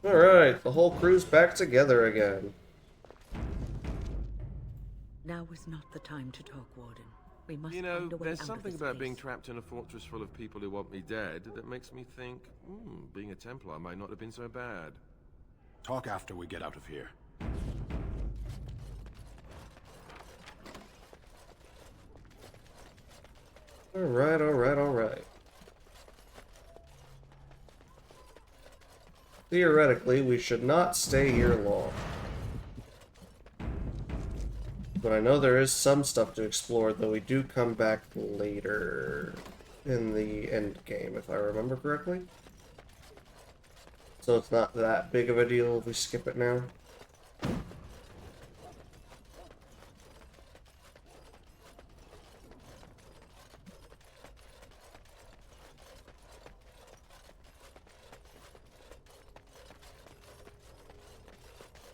Alright, the whole crew's back together again. Now is not the time to talk, Warden. We must You know, find a way there's out something of this about being place. trapped in a fortress full of people who want me dead that makes me think, being a Templar might not have been so bad. Talk after we get out of here. Alright, alright, alright. Theoretically, we should not stay here long. But I know there is some stuff to explore, though we do come back later in the end game, if I remember correctly. So it's not that big of a deal if we skip it now.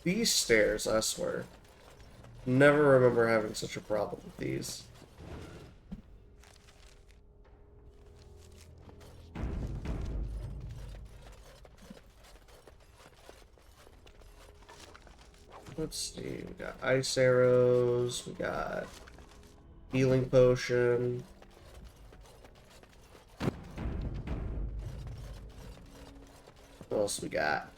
These stairs, I swear. Never remember having such a problem with these. Let's see, we got ice arrows, we got healing potion. What else we got?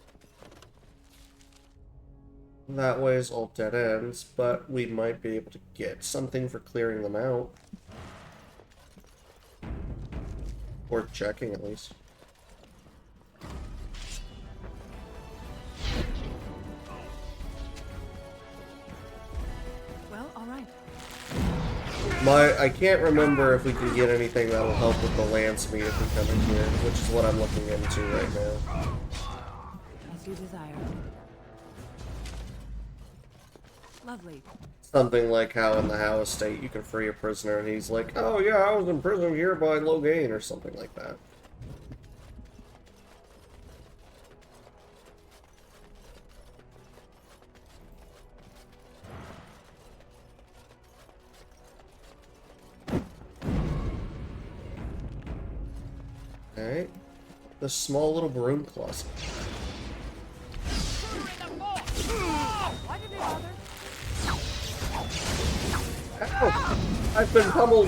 That way is all dead ends, but we might be able to get something for clearing them out. Or checking, at least. Well, all right. I can't remember if we can get anything that'll help with the Landsmeet if we come in here, which is what I'm looking into right now. As you desire. Lovely. Something like how in the Howe estate you can free a prisoner and he's like, oh yeah, I was imprisoned here by Logain or something like that. Alright. The small little broom closet. Why did they bother? Ow! I've been pummeled!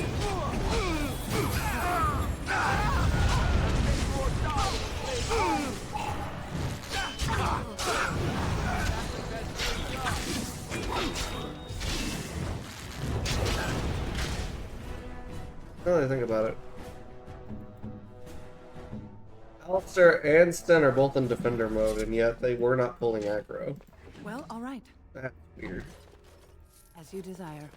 Now that I think about it. Alistair and Sten are both in defender mode, and yet they were not pulling aggro. Well, all right. That's weird. As you desire.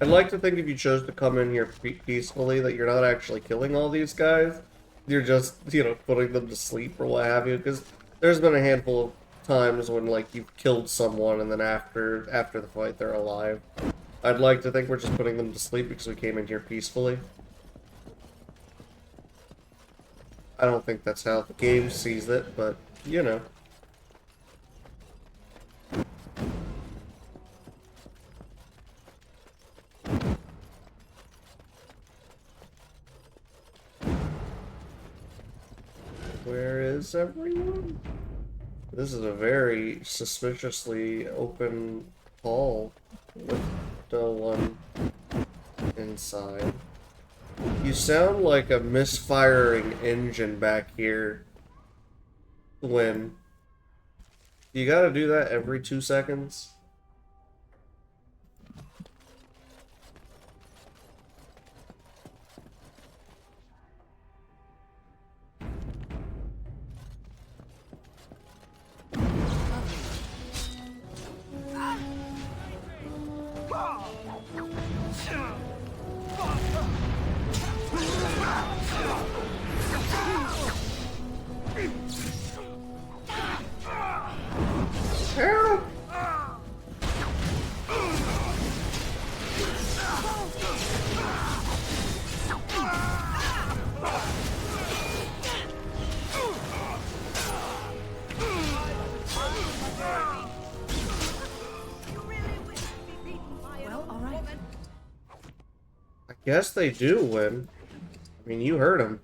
I'd like to think if you chose to come in here peacefully that you're not actually killing all these guys. You're just, putting them to sleep or what have you. Because there's been a handful of times when, like, you've killed someone and then after the fight they're alive. I'd like to think we're just putting them to sleep because we came in here peacefully. I don't think that's how the game sees it, but, you know. Where is everyone? This is a very suspiciously open hall with no one inside. You sound like a misfiring engine back here. When you gotta do that every 2 seconds. Yes, they do win. I mean, you heard him.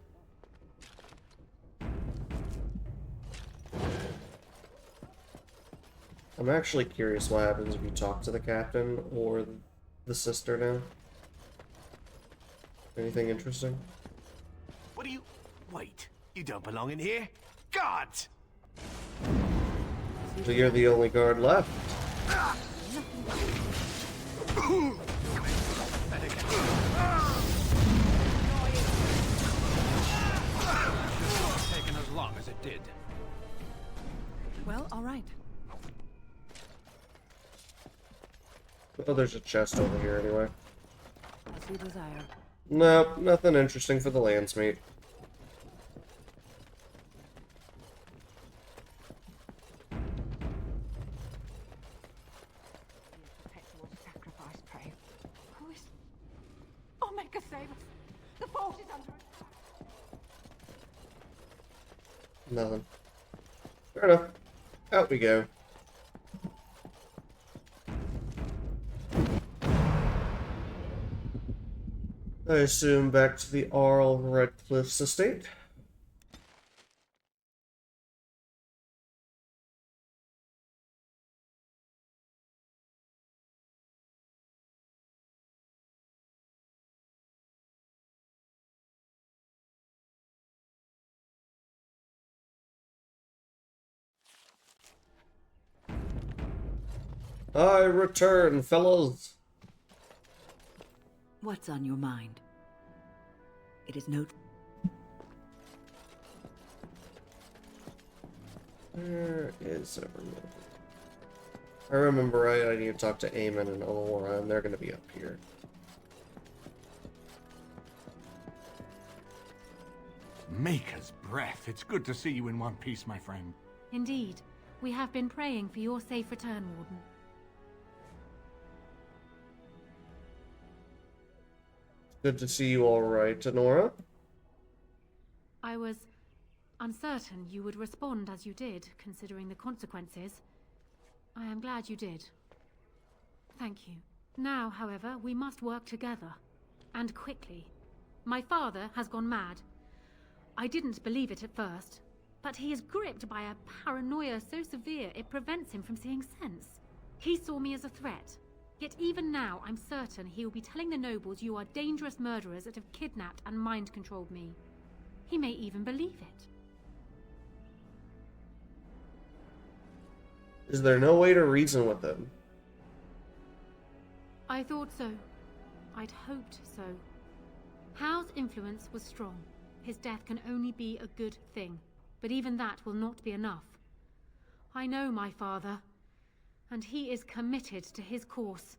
I'm actually curious what happens if you talk to the captain or the sister now. Anything interesting? What do you... Wait, you don't belong in here? Guards! So you're the only guard left. Taken as long as it did. Well, all right. Oh, there's a chest over here anyway. As you desire. Nope, nothing interesting for the Landsmeet. Perpetual sacrifice, pray. Who is... Omega, save us! The fort is under attack! Nothing. Fair enough. Out we go. I assume back to the Arl Redcliffe's estate. I return, fellows. What's on your mind? It is no... Where is everyone? I remember I need to talk to Eamon and Aurora, and they're going to be up here. Maker's breath. It's good to see you in one piece, my friend. Indeed. We have been praying for your safe return, Warden. Good to see you all right, Honora. I was uncertain you would respond as you did, considering the consequences. I am glad you did. Thank you. Now, however, we must work together. And quickly. My father has gone mad. I didn't believe it at first, but he is gripped by a paranoia so severe it prevents him from seeing sense. He saw me as a threat. Yet even now, I'm certain he will be telling the nobles you are dangerous murderers that have kidnapped and mind-controlled me. He may even believe it. Is there no way to reason with them? I thought so. I'd hoped so. Howe's influence was strong. His death can only be a good thing, but even that will not be enough. I know my father, and he is committed to his course.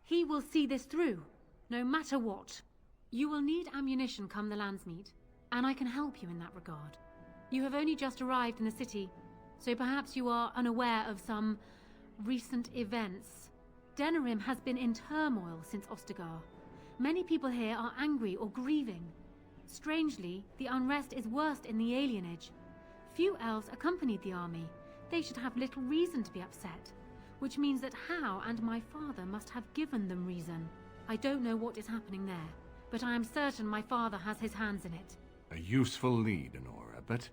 He will see this through, no matter what. You will need ammunition come the Landsmeet, and I can help you in that regard. You have only just arrived in the city, so perhaps you are unaware of some recent events. Denerim has been in turmoil since Ostagar. Many people here are angry or grieving. Strangely, the unrest is worst in the alienage. Few elves accompanied the army. They should have little reason to be upset, which means that Howe and my father must have given them reason. I don't know what is happening there, but I am certain my father has his hands in it. A useful lead, Honora, but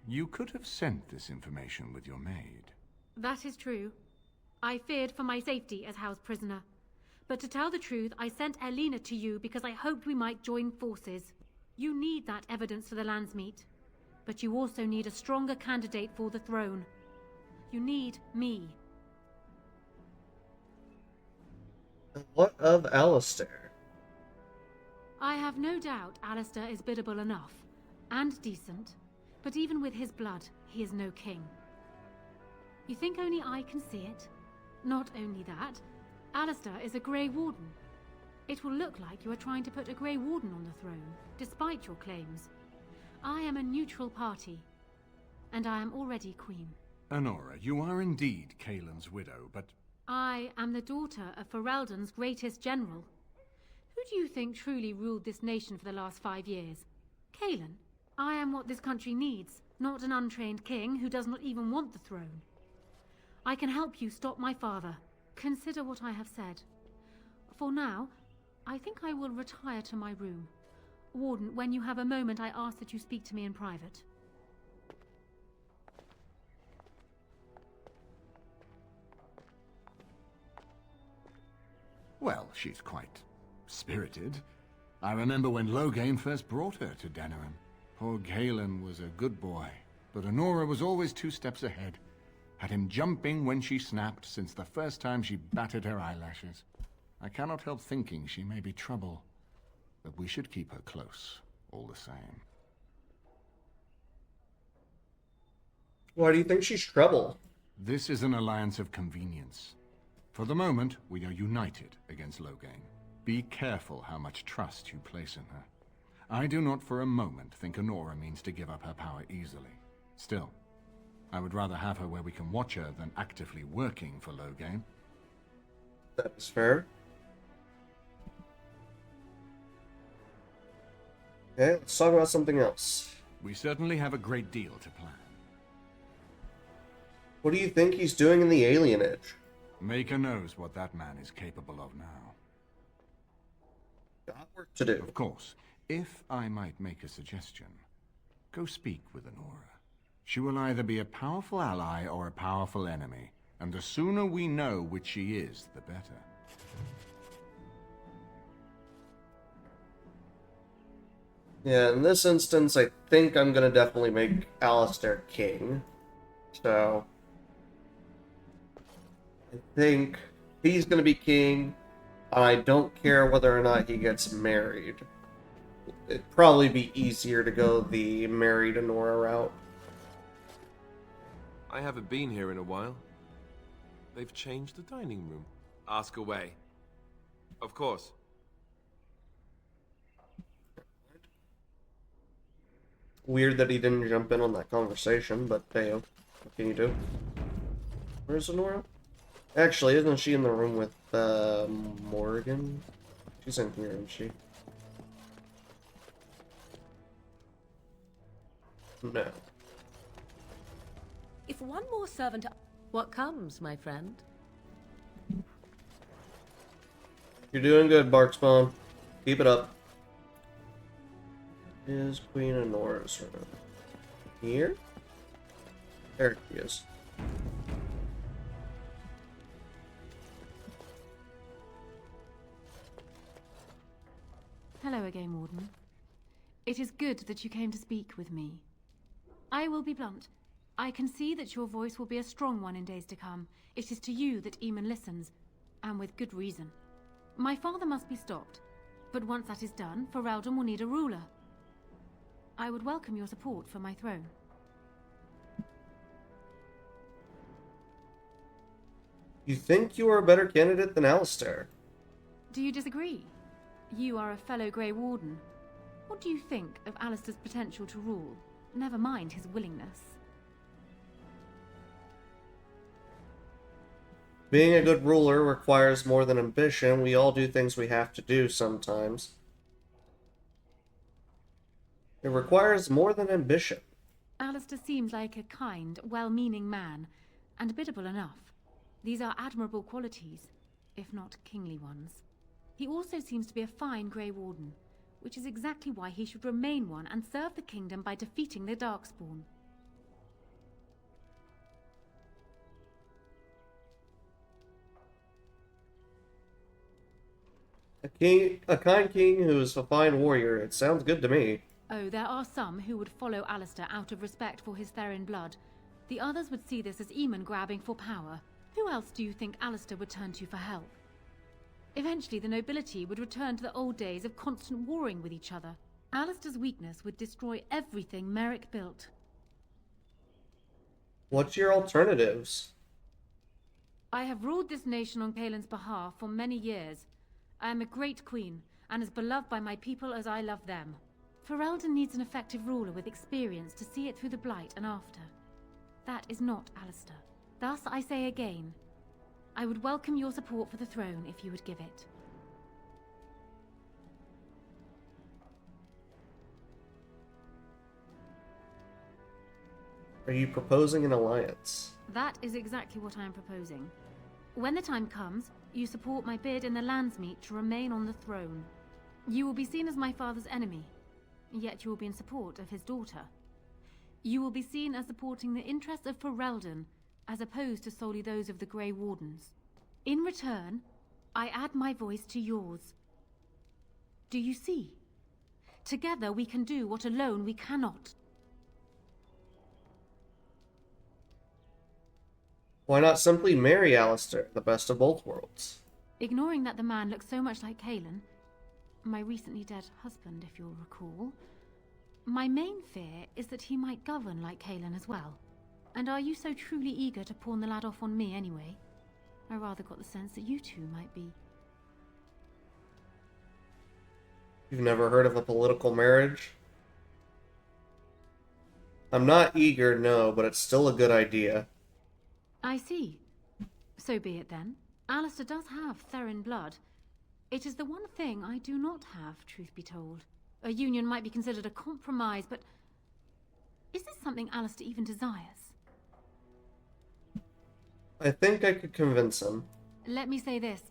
you could have sent this information with your maid. That is true. I feared for my safety as Howe's prisoner. But to tell the truth, I sent Elena to you because I hoped we might join forces. You need that evidence for the Landsmeet, but you also need a stronger candidate for the throne. You need me. What of Alistair? I have no doubt Alistair is biddable enough, and decent, but even with his blood, he is no king. You think only I can see it? Not only that, Alistair is a Grey Warden. It will look like you are trying to put a Grey Warden on the throne, despite your claims. I am a neutral party, and I am already queen. Honora, you are indeed Kaelin's widow, but... I am the daughter of Ferelden's greatest general. Who do you think truly ruled this nation for the last 5 years? Kaelin. I am what this country needs, not an untrained king who does not even want the throne. I can help you stop my father. Consider what I have said. For now, I think I will retire to my room. Warden, when you have a moment, I ask that you speak to me in private. Well, she's quite spirited. I remember when Loghain first brought her to Denerim. Poor Galen was a good boy, but Honora was always 2 steps ahead. Had him jumping when she snapped since the first time she batted her eyelashes. I cannot help thinking she may be trouble, but we should keep her close, all the same. Why do you think she's trouble? This is an alliance of convenience. For the moment, we are united against Loghain. Be careful how much trust you place in her. I do not for a moment think Honora means to give up her power easily. Still, I would rather have her where we can watch her than actively working for Loghain. That is fair. Okay, let's talk about something else. We certainly have a great deal to plan. What do you think he's doing in the alienage? Maker knows what that man is capable of now. Got work to do. Of course, if I might make a suggestion, go speak with Honora. She will either be a powerful ally or a powerful enemy, and the sooner we know which she is, the better. Yeah, in this instance, I think I'm gonna definitely make Alistair king. So, I think he's gonna be king, and I don't care whether or not he gets married. It'd probably be easier to go the married Honora route. I haven't been here in a while. They've changed the dining room. Ask away. Of course. Weird that he didn't jump in on that conversation, but hey, what can you do? Where's Honora? Actually, isn't she in the room with Morgan? She's in here, isn't she? No. If one more servant... What comes, my friend? You're doing good, Barkspawn. Keep it up. Is Queen Honora's room here? There she is. Hello again, Warden. It is good that you came to speak with me. I will be blunt. I can see that your voice will be a strong one in days to come. It is to you that Eamon listens, and with good reason. My father must be stopped, but once that is done, Ferelden will need a ruler. I would welcome your support for my throne. You think you are a better candidate than Alistair? Do you disagree? You are a fellow Grey Warden. What do you think of Alistair's potential to rule? Never mind his willingness. Being a good ruler requires more than ambition. We all do things we have to do sometimes. It requires more than ambition. Alistair seems like a kind, well-meaning man, and biddable enough. These are admirable qualities, if not kingly ones. He also seems to be a fine Grey Warden, which is exactly why he should remain one and serve the kingdom by defeating the Darkspawn. A kind king who is a fine warrior. It sounds good to me. Oh, there are some who would follow Alistair out of respect for his Therin blood. The others would see this as Eamon grabbing for power. Who else do you think Alistair would turn to for help? Eventually, the nobility would return to the old days of constant warring with each other. Alistair's weakness would destroy everything Merrick built. What's your alternatives? I have ruled this nation on Kaelin's behalf for many years. I am a great queen, and as beloved by my people as I love them. Ferelden needs an effective ruler with experience to see it through the Blight and after. That is not Alistair. Thus, I say again, I would welcome your support for the throne if you would give it. Are you proposing an alliance? That is exactly what I am proposing. When the time comes, You support my bid in the Landsmeet to remain on the throne. You will be seen as my father's enemy, yet you will be in support of his daughter. You will be seen as supporting the interests of Ferelden, as opposed to solely those of the Grey Wardens. In return, I add my voice to yours. Do you see? Together we can do what alone we cannot. Why not simply marry Alistair, the best of both worlds? Ignoring that the man looks so much like Kalen, my recently dead husband, if you'll recall, my main fear is that he might govern like Kalen as well. And are you so truly eager to pawn the lad off on me anyway? I rather got the sense that you two might be. You've never heard of a political marriage? I'm not eager, no, but it's still a good idea. I see. So be it then. Alistair does have Therin blood. It is the one thing I do not have, truth be told. A union might be considered a compromise, but is this something Alistair even desires? I think I could convince him. Let me say this.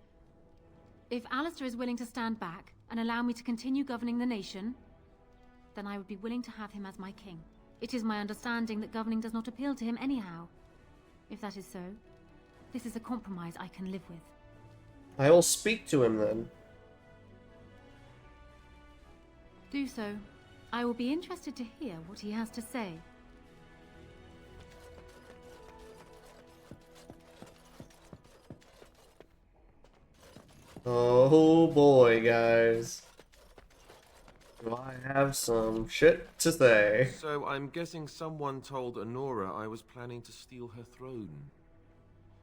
If Alistair is willing to stand back and allow me to continue governing the nation, then I would be willing to have him as my king. It is my understanding that governing does not appeal to him anyhow. If that is so, this is a compromise I can live with. I will speak to him then. Do so. I will be interested to hear what he has to say. Oh boy, guys. Do I have some shit to say? So I'm guessing someone told Honora I was planning to steal her throne.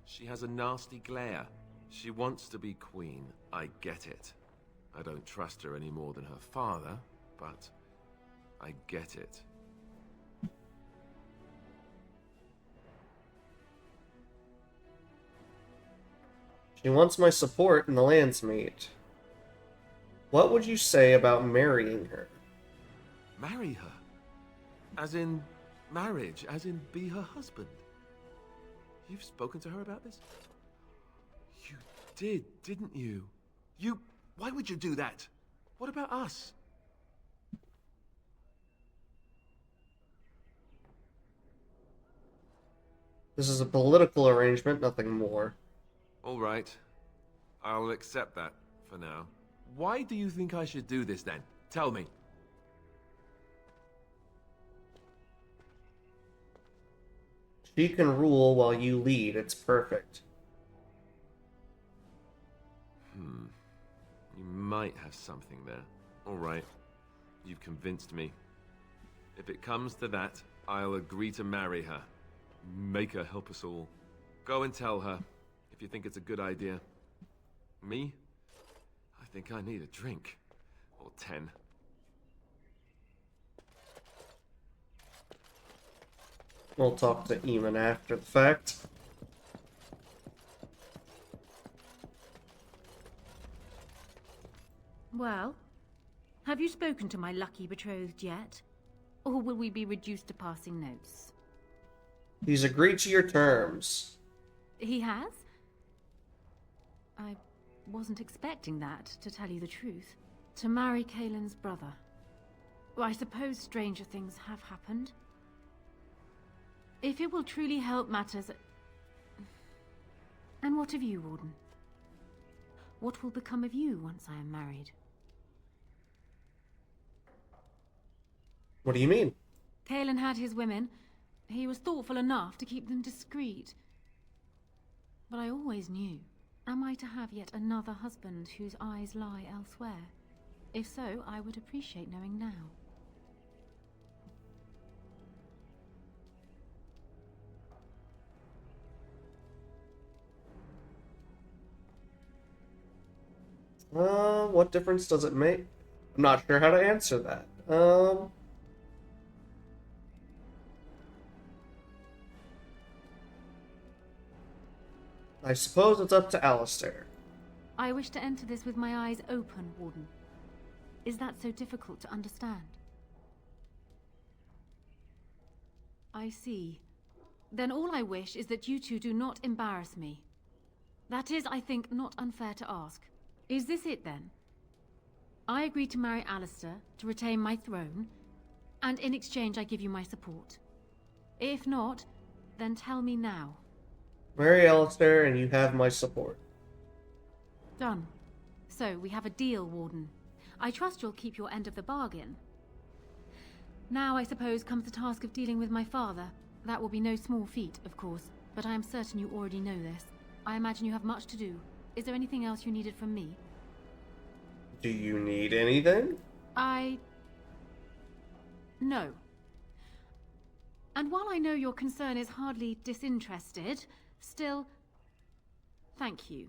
She has a nasty glare. She wants to be queen. I get it. I don't trust her any more than her father, but I get it. She wants my support in the Landsmeet. What would you say about marrying her? Marry her? As in marriage? As in be her husband? You've spoken to her about this? You did, didn't you? Why would you do that? What about us? This is a political arrangement, nothing more. All right. I'll accept that for now. Why do you think I should do this then? Tell me. She can rule while you lead. It's perfect. You might have something there. All right. You've convinced me. If it comes to that, I'll agree to marry her. Make her help us all. Go and tell her, if you think it's a good idea. Me? I think I need a drink. Or 10. We'll talk to Eamon after the fact. Well, have you spoken to my lucky betrothed yet? Or will we be reduced to passing notes? He's agreed to your terms. He has? I wasn't expecting that, to tell you the truth. To marry Kalen's brother. Well, I suppose stranger things have happened. If it will truly help matters... And what of you, Warden? What will become of you once I am married? What do you mean? Kalen had his women. He was thoughtful enough to keep them discreet. But I always knew. Am I to have yet another husband whose eyes lie elsewhere? If so, I would appreciate knowing now. What difference does it make? I'm not sure how to answer that. I suppose it's up to Alistair. I wish to enter this with my eyes open, Warden. Is that so difficult to understand? I see. Then all I wish is that you two do not embarrass me. That is, I think, not unfair to ask. Is this it, then? I agree to marry Alistair, to retain my throne, and in exchange I give you my support. If not, then tell me now. Marry Alistair and you have my support. Done. So, we have a deal, Warden. I trust you'll keep your end of the bargain. Now, I suppose, comes the task of dealing with my father. That will be no small feat, of course, but I am certain you already know this. I imagine you have much to do. Is there anything else you needed from me? Do you need anything? No. And while I know your concern is hardly disinterested, still, thank you.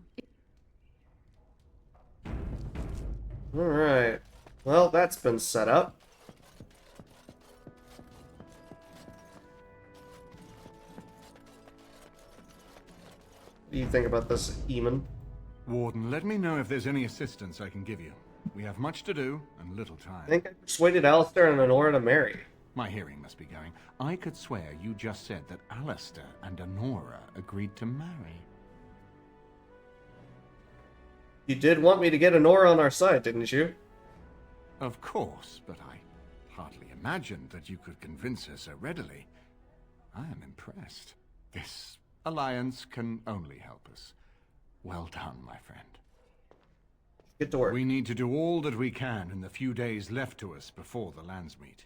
Alright. Well, that's been set up. What do you think about this, Eamon? Warden, let me know if there's any assistance I can give you. We have much to do and little time. I think I persuaded Alistair and Honora to marry. My hearing must be going. I could swear you just said that Alistair and Honora agreed to marry. You did want me to get Honora on our side, didn't you? Of course, but I hardly imagined that you could convince her so readily. I am impressed. This alliance can only help us. Well done, my friend. Get to work. We need to do all that we can in the few days left to us before the Landsmeet.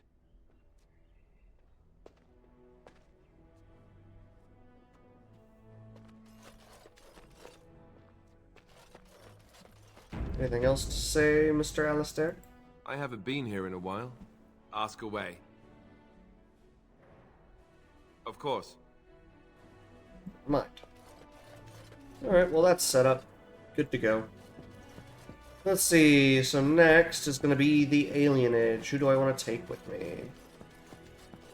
Anything else to say, Mr. Alistair? I haven't been here in a while. Ask away. Of course. Mind. Alright, well that's set up. Good to go. Let's see, so next is going to be the alienage. Who do I want to take with me?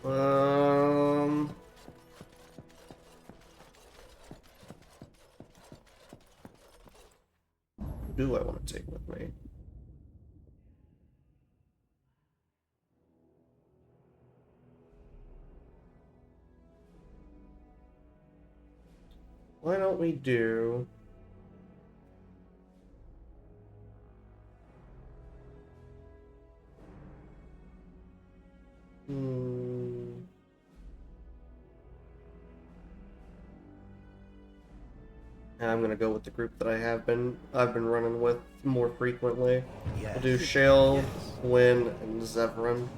Who do I want to take with me? Why don't we do... I'm gonna go with the group that I've been running with more frequently. Yes. I'll do Shale, Yes. Wynn, and Zevran.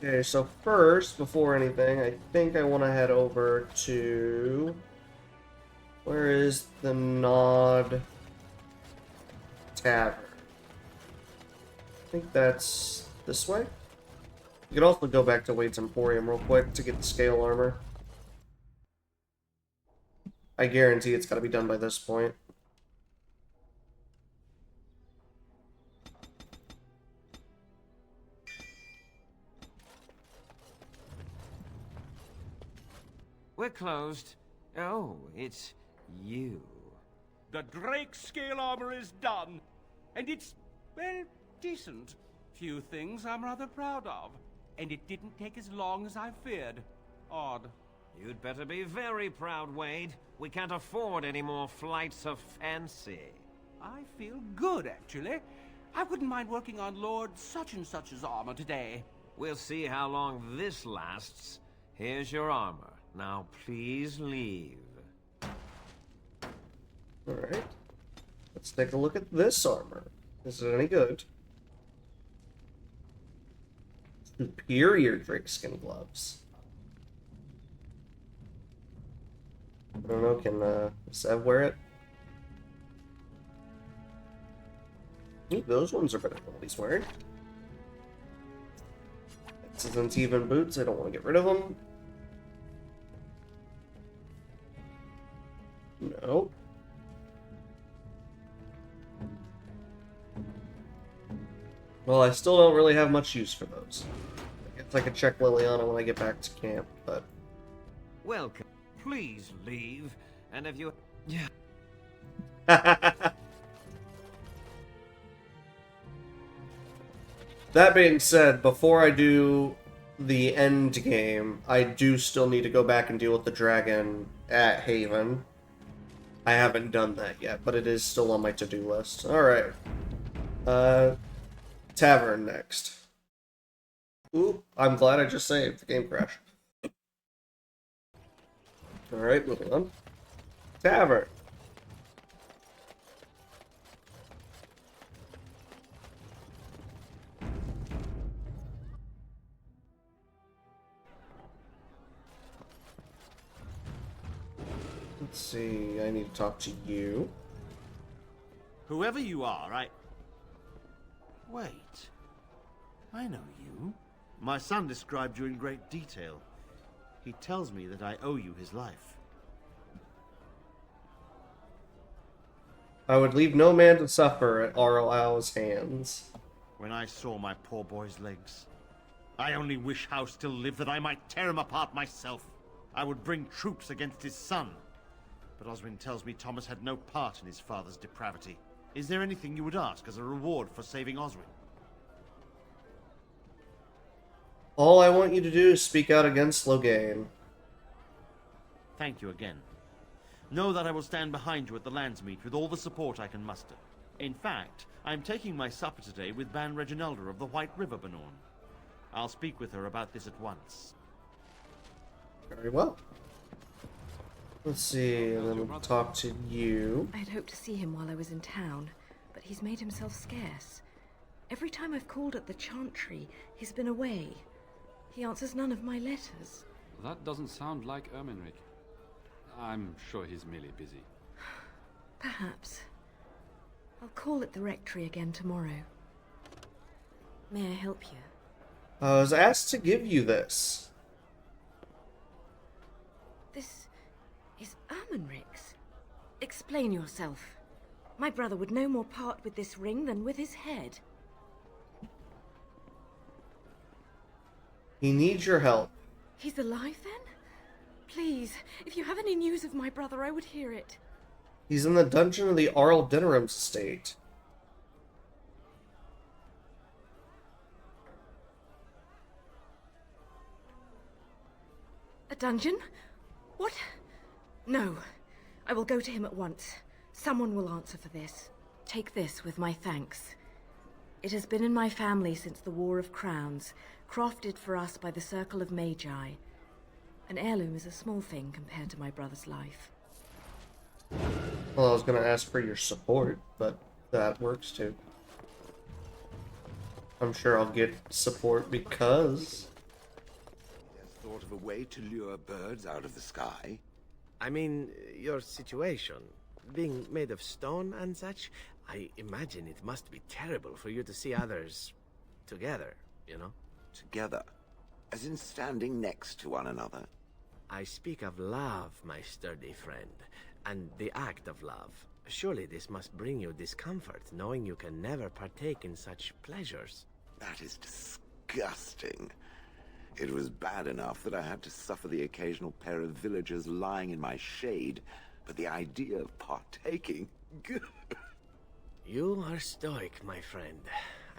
Okay, so first, before anything, I think I want to head over to... Where is the Nod Tavern? I think that's this way. You can also go back to Wade's Emporium real quick to get the scale armor. I guarantee it's got to be done by this point. We're closed. Oh, it's you. The Drake scale armor is done, and it's, well, decent. Few things I'm rather proud of, and it didn't take as long as I feared. Odd. You'd better be very proud, Wade. We can't afford any more flights of fancy. I feel good, actually. I wouldn't mind working on Lord such-and-such's armor today. We'll see how long this lasts. Here's your armor. Now, please leave. Alright. Let's take a look at this armor. Is it any good? Superior drakeskin gloves. I don't know, can Sev wear it? Ooh, those ones are better than what he's wearing. Since even boots, I don't want to get rid of them. No. Well, I still don't really have much use for those. I guess I could check Liliana when I get back to camp, but... Welcome. Please leave. And if you... Yeah. That being said, before I do the end game, I do still need to go back and deal with the dragon at Haven. I haven't done that yet, but it is still on my to-do list. Alright. Tavern next. Ooh, I'm glad I just saved. The game crashed. Alright, moving on. Tavern. Let's see, I need to talk to you. Whoever you are, Wait. I know you. My son described you in great detail. He tells me that I owe you his life. I would leave no man to suffer at Arlao's hands. When I saw my poor boy's legs, I only wish Howe still lived that I might tear him apart myself. I would bring troops against his son. But Oswin tells me Thomas had no part in his father's depravity. Is there anything you would ask as a reward for saving Oswin? All I want you to do is speak out against Loghain. Thank you again. Know that I will stand behind you at the Landsmeet with all the support I can muster. In fact, I am taking my supper today with Ban Reginalda of the White River Banorn. I'll speak with her about this at once. Very well. Let's see, and then we'll talk to you. I'd hoped to see him while I was in town, but he's made himself scarce. Every time I've called at the Chantry, he's been away. He answers none of my letters. That doesn't sound like Ermenric. I'm sure he's merely busy. Perhaps. I'll call at the rectory again tomorrow. May I help you? I was asked to give you this. This is Ermenric's. Explain yourself. My brother would no more part with this ring than with his head. He needs your help. He's alive then? Please, if you have any news of my brother, I would hear it. He's in the dungeon of the Arl Dinneram's estate. A dungeon? What? No. I will go to him at once. Someone will answer for this. Take this with my thanks. It has been in my family since the War of Crowns, crafted for us by the Circle of Magi. An heirloom is a small thing compared to my brother's life. Well, I was going to ask for your support, but that works too. I'm sure I'll get support because... Thought of a way to lure birds out of the sky? I mean, your situation, being made of stone and such, I imagine it must be terrible for you to see others together, you know? Together? As in standing next to one another? I speak of love, my sturdy friend, and the act of love. Surely this must bring you discomfort, knowing you can never partake in such pleasures. That is disgusting. It was bad enough that I had to suffer the occasional pair of villagers lying in my shade, but the idea of partaking... You are stoic, my friend,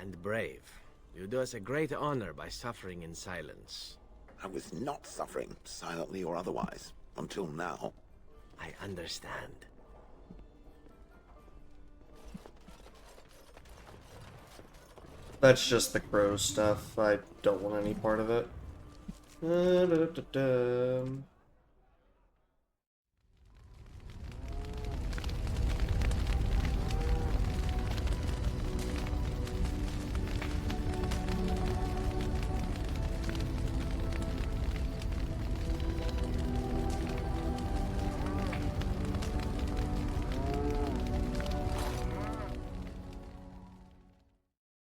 and brave. You do us a great honor by suffering in silence. I was not suffering, silently or otherwise, until now. I understand. That's just the crow stuff. I don't want any part of it.